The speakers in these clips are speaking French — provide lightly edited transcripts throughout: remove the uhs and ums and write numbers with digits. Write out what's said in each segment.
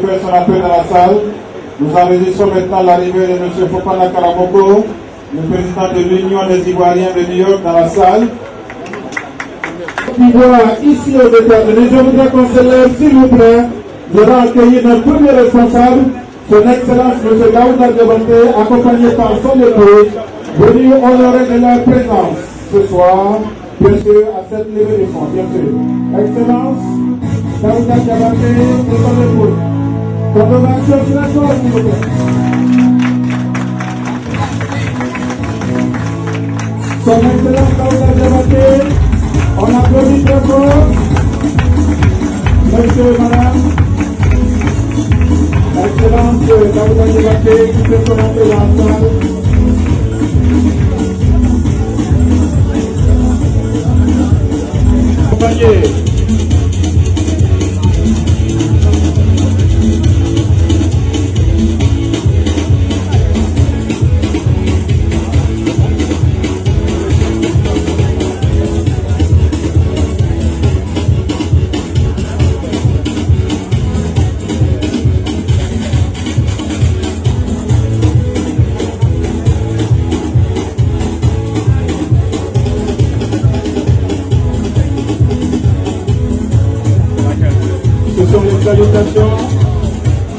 fait son appel dans la salle. Nous enregistrons maintenant l'arrivée de M. Fofana Karamoko, le président de l'Union des Ivoiriens de New York, dans la salle. Qui voit ici aux États-Unis, je voudrais qu'on se lève, s'il vous plaît. Nous allons accueillir notre premier responsable, son Excellence M. Daouda Diabaté, accompagné par son épouse, venu honorer de leur présence ce soir, bien sûr, à cette levée de fonds, bien sûr. Excellence, Daouda Diabaté et son épouse. Condamnation très forte, s'il vous plaît. Son Excellence Daouda Diabaté, on applaudit très fort. Monsieur et Madame, Excellence Daouda Diabaté, qui peut se monter dans la salle. Accompagné. Salutations,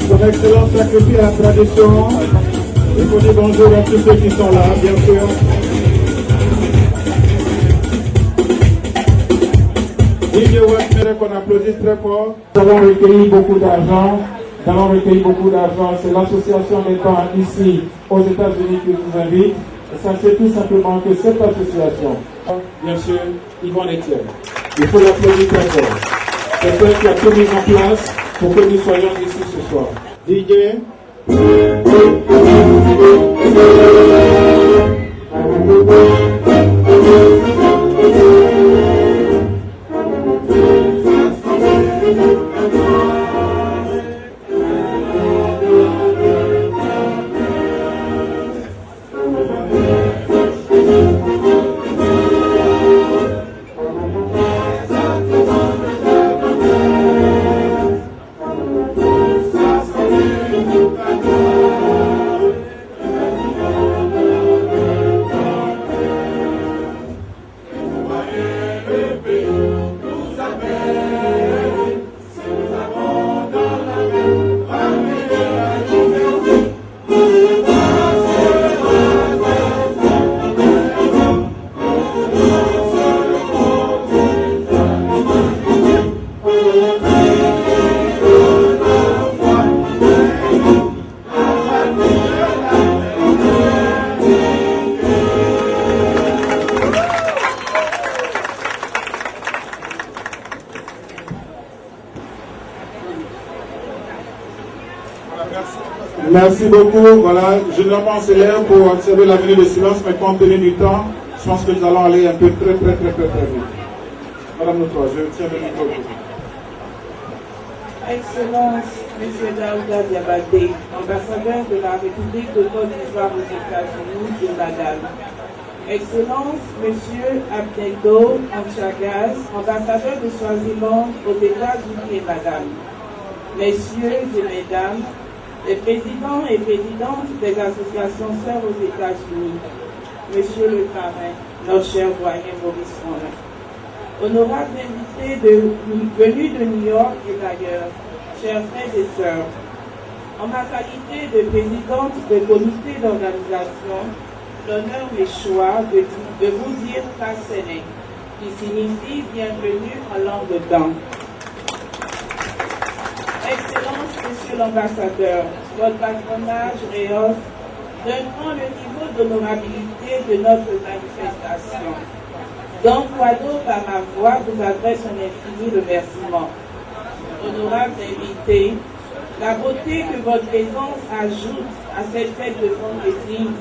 son Excellence sacrifie la tradition. Il faut dire bonjour à tous ceux qui sont là, bien sûr. DJ Westmere, qu'on applaudisse très fort. Nous avons recueilli beaucoup d'argent. C'est l'association des parents ici aux États-Unis qui vous invite. Et sachez tout simplement que cette association, bien sûr, Yvonne Etienne. Il faut l'applaudir très fort. C'est elle qui a tout mis en place pour que nous soyons ici ce soir. DJ. Merci beaucoup. Voilà, généralement on s'élève pour observer la minute de silence, mais compte tenu du temps, je pense que nous allons aller un peu très vite. Madame Noutoua, je tiens le micro. Excellence, M. Daouda Diabaté, ambassadeur de la République de Côte d'Ivoire aux États-Unis et Madame. Excellence, M. Abdendo Anchagaz, ambassadeur de Swaziland aux États-Unis et Madame. Messieurs et Mesdames, les présidents et présidentes des associations sœurs aux États-Unis, Monsieur le parrain, notre cher doyen Maurice Rollin, honorables invités venus de New York et d'ailleurs, chers frères et sœurs, en ma qualité de présidente du comité d'organisation, l'honneur m'est choix de vous dire Kasene, qui signifie bienvenue en langue d'An. Excellence, Monsieur l'ambassadeur, votre patronage rehausse d'un grand le niveau d'honorabilité de notre manifestation. Donc, Quado, par ma voix, vous adresse un infini remerciement. Honorables invités, la beauté que votre présence ajoute à cette fête de fundraising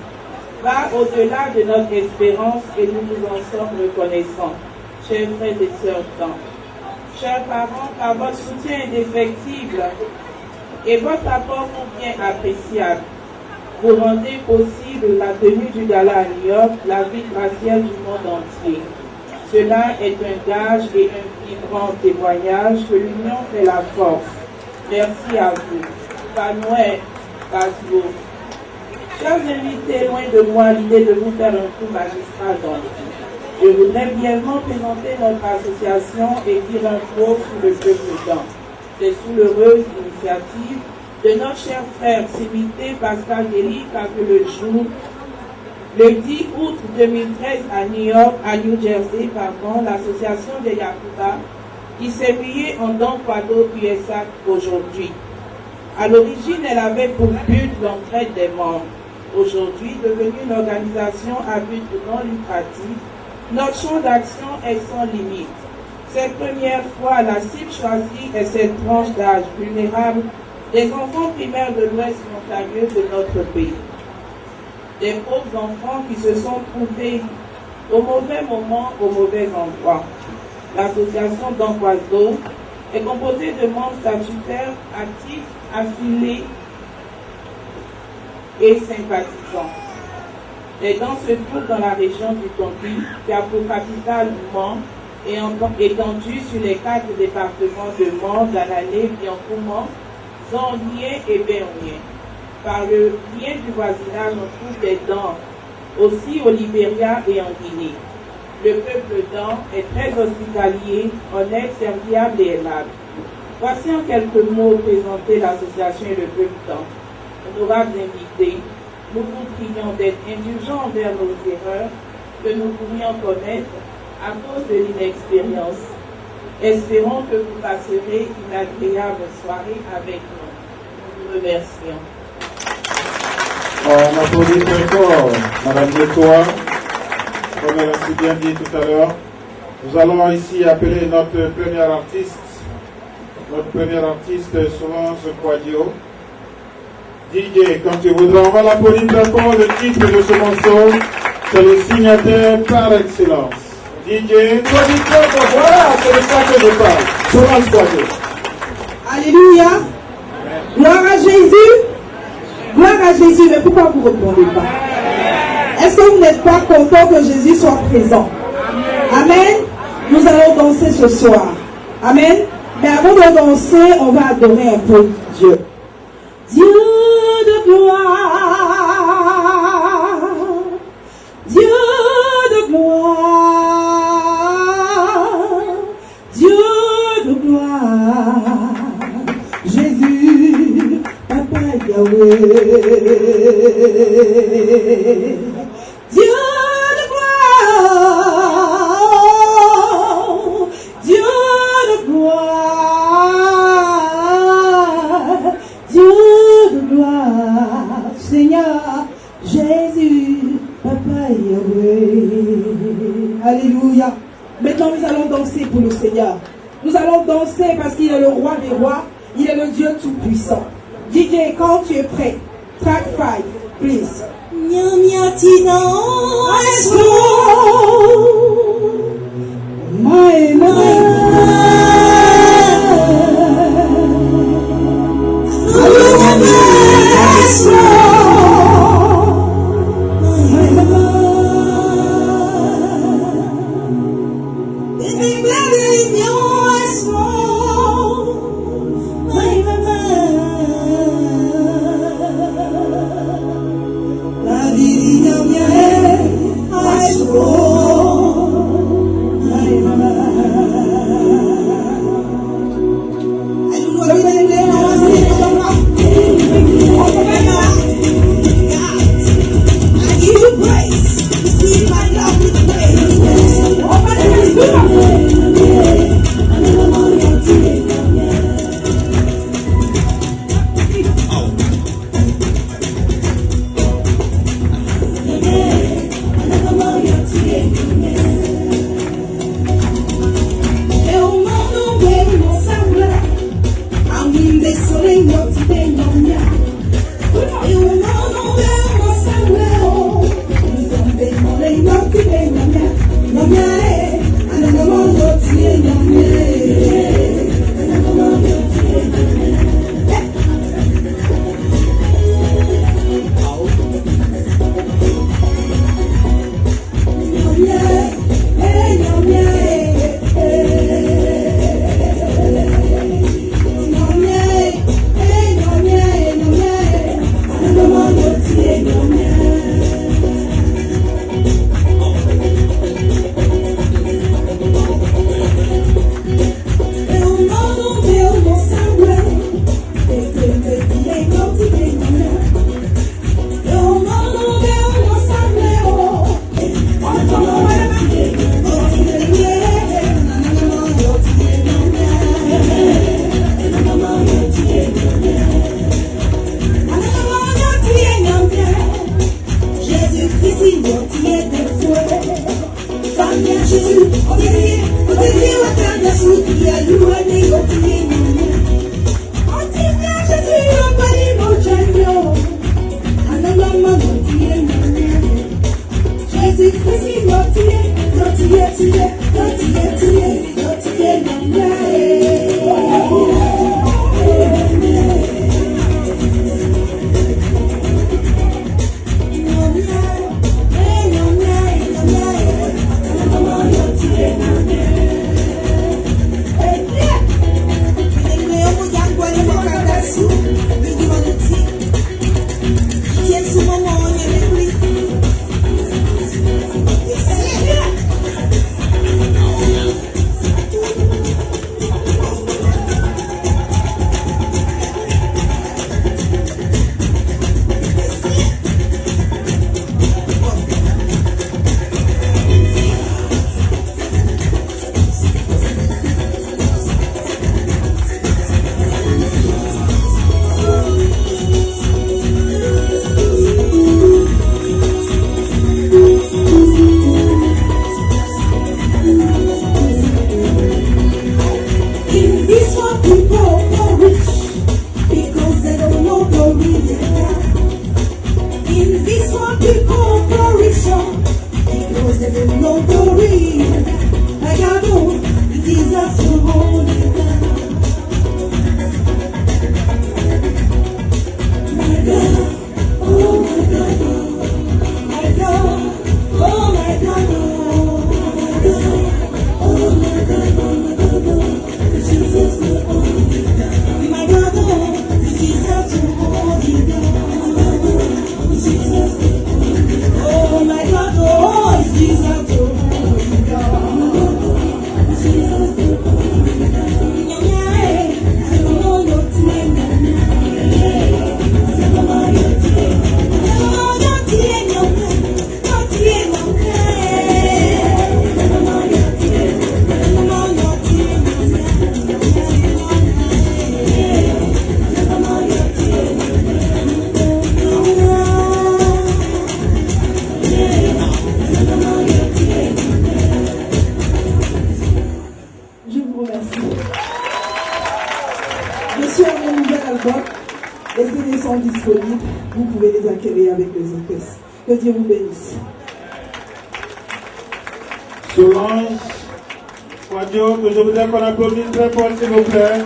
va au-delà de notre espérance et nous nous en sommes reconnaissants. Chers frères et sœurs d'An. Chers parents, par votre soutien indéfectible et votre apport combien appréciable, vous rendez possible la tenue du gala à New York, la vie raciale du monde entier. Cela est un gage et un vibrant témoignage que l'union fait la force. Merci à vous. Panoué, Casio. Chers invités, loin de moi l'idée de vous faire un tour magistral dans le film. Je voudrais brièvement présenter notre association et dire un mot sur le peuple blanc. C'est sous l'heureuse initiative de notre cher frère Simité Pascal Guéry que le 10 août 2013 à New Jersey, l'association des Yakuza qui s'est muée en Don Quado USA aujourd'hui. À l'origine, elle avait pour but l'entraide des membres. Aujourd'hui, devenue une organisation à but non lucratif, notre champ d'action est sans limite. Cette première fois, la cible choisie est cette tranche d'âge vulnérable des enfants primaires de l'Ouest montagneux de notre pays. Des pauvres enfants qui se sont trouvés au mauvais moment, au mauvais endroit. L'association Don Quado est composée de membres statutaires, actifs, affiliés et sympathisants. Les dents se trouvent dans la région du Tonkin, qui a pour capitale Mans et étendue sur les 4 départements de Mans, Danané, Biancoumont, Zongnien et Béonien. Par le lien du voisinage, on trouve des dents aussi au Libéria et en Guinée. Le peuple dent est très hospitalier, honnête, serviable et aimable. Voici en quelques mots présenter l'association et le peuple dent. Honorables invités, nous vous prions d'être indulgents envers nos erreurs que nous pourrions commettre à cause de l'inexpérience. Espérons que vous passerez une agréable soirée avec nous. Nous vous remercions. On applaudit très fort Madame Letois, comme elle a si bien dit tout à l'heure. Nous allons ici appeler notre première artiste. Notre première artiste, Solange Quadio. DJ, quand tu voudras, on va l'applaudir très fort. Le titre de ce morceau, c'est le signataire par excellence. DJ, voilà, c'est de ça que je parle. Solange Quadio. Alléluia. Gloire à Jésus. Gloire à Jésus. Mais pourquoi vous ne répondez pas? Est-ce que vous n'êtes pas content que Jésus soit présent? Amen. Nous allons danser ce soir. Amen. Mais avant de danser, on va adorer un peu Dieu. Dieu de gloire, Dieu de gloire, Dieu de gloire, Jésus, Papa Yahweh, Dieu de gloire, Dieu de gloire, Dieu de gloire, Seigneur Jésus, Papa Yahweh. Alléluia. Maintenant, nous allons danser pour le Seigneur. Nous allons danser parce qu'il est le roi des rois. Il est le Dieu tout-puissant. DJ, quand tu es prêt, track 5, please. I Que Dieu vous bénisse. Solange Radio, que je voudrais qu'on applaudisse très fort, s'il vous plaît.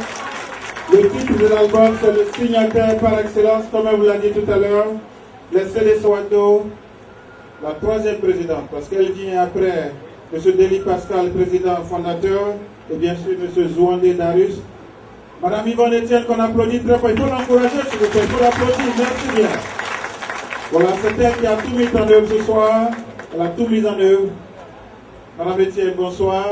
Le titre de l'album, c'est le signataire par excellence, comme elle vous l'a dit tout à l'heure, Mercedes Wado, la troisième présidente, parce qu'elle vient après M. Deli Pascal, président fondateur, et bien sûr M. Zouandé Darius. Madame Yvonne Etienne, qu'on applaudit très fort. Il faut l'encourager, s'il vous plaît. Il faut l'applaudir. Merci bien. Voilà, c'est elle qui a tout mis en œuvre ce soir. Elle a tout mis en œuvre. Madame Etienne, bonsoir.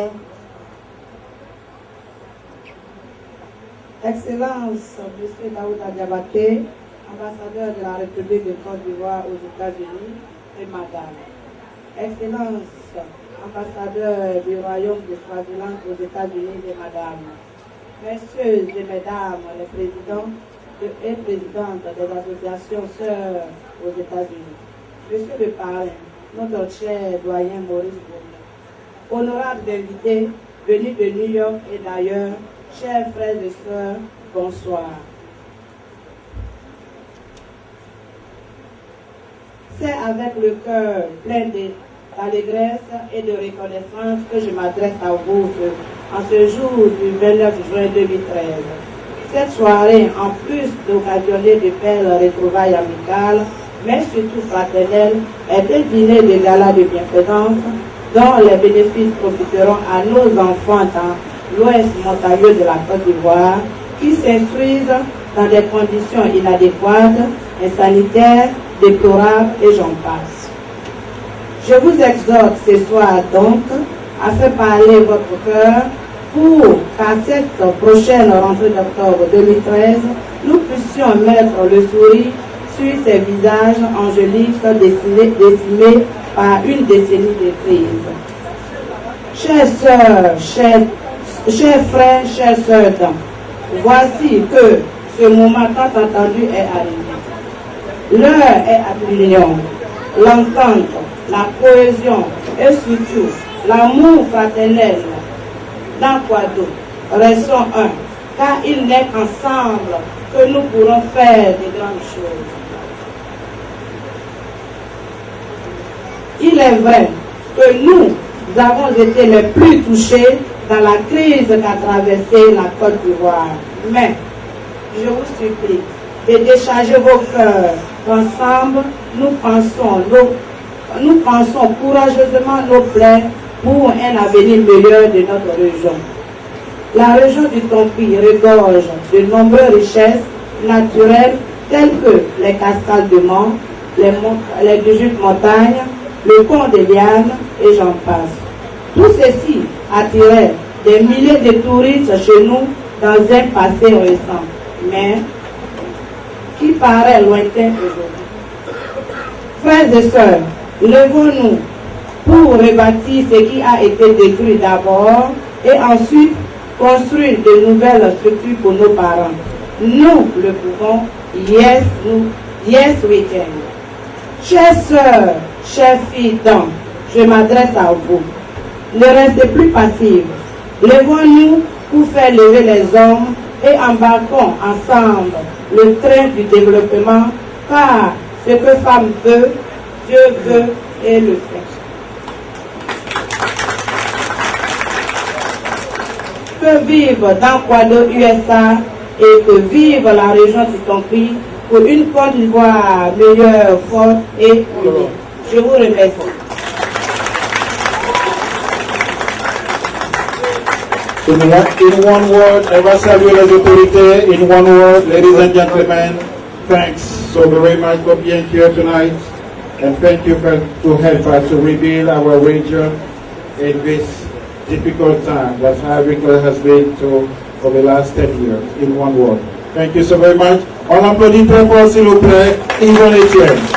Excellence, M. Daouda Diabaté, ambassadeur de la République de Côte d'Ivoire aux États-Unis, et Madame. Excellence, ambassadeur du Royaume de Swaziland aux États-Unis, et Madame. Messieurs et Mesdames, les présidents et présidentes des associations sœurs aux États-Unis. Monsieur le parrain, notre cher doyen Maurice Bourne, honorables invités venus de New York et d'ailleurs, chers frères et sœurs, bonsoir. C'est avec le cœur plein d'allégresse et de reconnaissance que je m'adresse à vous en ce jour du 29 juin 2013. Cette soirée, en plus d'occasionner de belles retrouvailles amicales, mais surtout fraternelles, est un dîner de gala de bienfaisance dont les bénéfices profiteront à nos enfants dans l'ouest montagneux de la Côte d'Ivoire qui s'instruisent dans des conditions inadéquates, insanitaires, déplorables et j'en passe. Je vous exhorte ce soir donc à faire parler votre cœur pour qu'à cette prochaine rentrée d'octobre 2013, nous puissions mettre le sourire sur ces visages angéliques décimés par une décennie de crise. Chères sœurs, chers frères, chères sœurs, voici que ce moment tant attendu est arrivé. L'heure est à l'union, l'entente, la cohésion et surtout l'amour fraternel. Dans quoi d'autre? restons un, car il n'est qu'ensemble que nous pourrons faire de grandes choses. Il est vrai que nous avons été les plus touchés dans la crise qu'a traversée la Côte d'Ivoire. Mais, je vous supplie de décharger vos cœurs. Ensemble, nous pensons courageusement nos plaies pour un avenir meilleur de notre région. La région du Tompi regorge de nombreuses richesses naturelles telles que les cascades de Mont, les 18 montagnes, le pont de Liane et j'en passe. Tout ceci attirait des milliers de touristes chez nous dans un passé récent, mais qui paraît lointain aujourd'hui. Frères et sœurs, levons-nous pour rebâtir ce qui a été détruit d'abord et ensuite construire de nouvelles structures pour nos parents. Nous le pouvons. Yes, we can. Chères sœurs, chères filles d'hommes, je m'adresse à vous. Ne restez plus passifs. Levons-nous pour faire lever les hommes et embarquons ensemble le train du développement, car ce que femme veut, Dieu veut et le fait. Que vive dans Kwado, USA, et que vive la région du Tompi pour une Côte d'Ivoire meilleure, forte et unie. Je vous remercie. In one word, I will salue les autorités. In one word, ladies and gentlemen, thanks so very much for being here tonight, and thank you to help us to rebuild our region in this difficult time that Africa has been through for the last 10 years. In one word, thank you so very much. On applaudit très fort, s'il vous plaît, Yvonne Etienne.